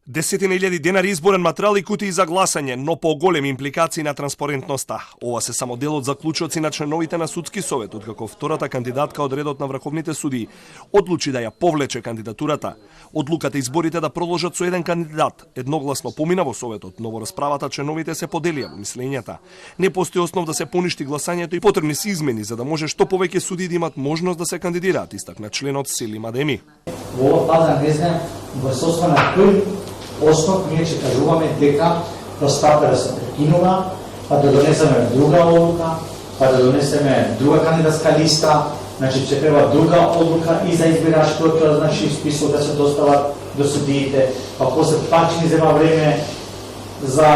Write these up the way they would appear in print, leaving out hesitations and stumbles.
Десетина илјади денари изборен материјал и кутии за гласање, но по големи импликации на транспарентноста. Ова се само дел од заклучоци на членовите на судски совет, откако втората кандидатка од редот на врховните судии одлучи да ја повлече кандидатурата. Одлуката изборите да продолжат со еден кандидат едногласно помина во советот, но во расправата членовите се поделија во мислењата. Не постои основ да се поништи гласањето и потребни се измени за да може што повеќе судии да имат можност да се кандидираат, истакна членот Селим Адеми. Во ова фаза не знам, во состава на кој основ ние ќе кажуваме дека постапата се прекинува, па да донесеме друга одлука, па да донесеме друга кандидатска листа, значи ќе треба друга одлука и за избирачкото, значи список да се достават до судиите, па после пак ќе ни зема време за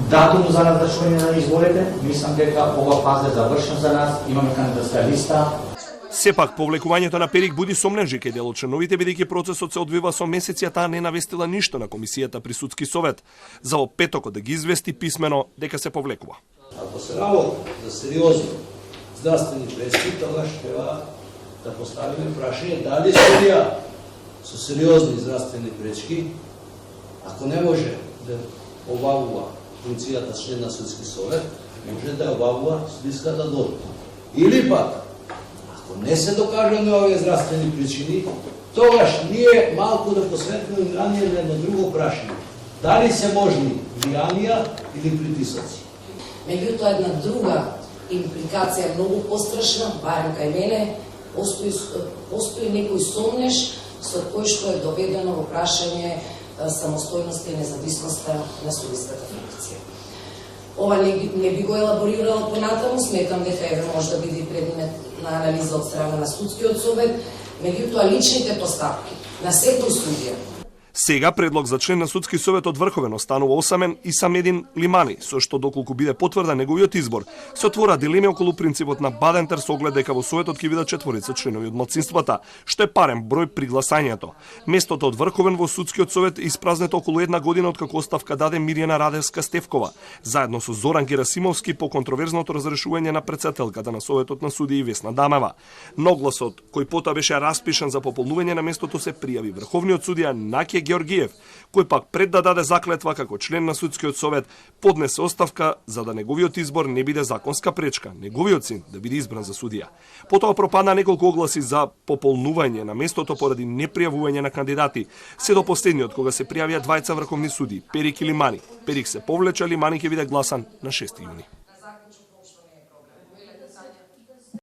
датум за назначување на изборите. Мислам дека ова фаза е завршена за нас, имаме кандидатска листа. Сепак, повлекувањето на Перик буди сомнежи кај дел од членовите, бидејќи процесот се одвива со месеци, а таа не навестила ништо на комисијата при судски совет. За во петокот да ги извести писмено дека се повлекува. Ако се работи за сериозни здравствени пречки, тогаш треба да поставиме прашање дали судија со сериозни здравствени пречки, ако не може да обавува функцијата член на судски совет, може да обавува судиската додлука. Или пак, ако не се докажат овие здравствени причини, тогаш ние малку да посветиме внимание на едно друго прашање. Дали се можни влијанија или притисоци? Меѓутоа една друга импликација многу пострашна, барем кај мене, постои некој сомнеж со кој што е доведено во прашање самостојноста и независноста на судиската функција. Ова не би го елаборирала понатаму, сметам дека еве може да биде предмет на анализа од страна на судскиот совет, меѓутоа личните постапки на секој судија. Сега предлог за член на судски совет од Врховен останува осамен и Самедин Лимани, со што доколку биде потврден неговиот избор, се отвора дилеми околу принципот на Бадентер со оглед дека во советот ќе бидат 4 членови од младсинствата, што е парен број при гласањето. Местото од Врховен во судскиот совет е испразнето околу една година откако оставка даде Мирјана Радевска-Стевкова, заедно со Зоран Герасимовски по контроверзното разрешување на претседателката на советот на судии Весна Дамева. Но гласот, кој потоа беше распишан за пополнување на местото, се пријави врховниот судија Наке Георгиев, кој пак пред да даде заклетва како член на судскиот совет, поднесе оставка за да неговиот избор не биде законска пречка, неговиот син да биде избран за судија. Потоа пропадна неколку огласи за пополнување на местото поради непријавување на кандидати, се до последниот кога се пријавија двајца врховни судии, Перик и Лимани. Перик се повлече, Лимани ќе биде гласан на 6 јуни.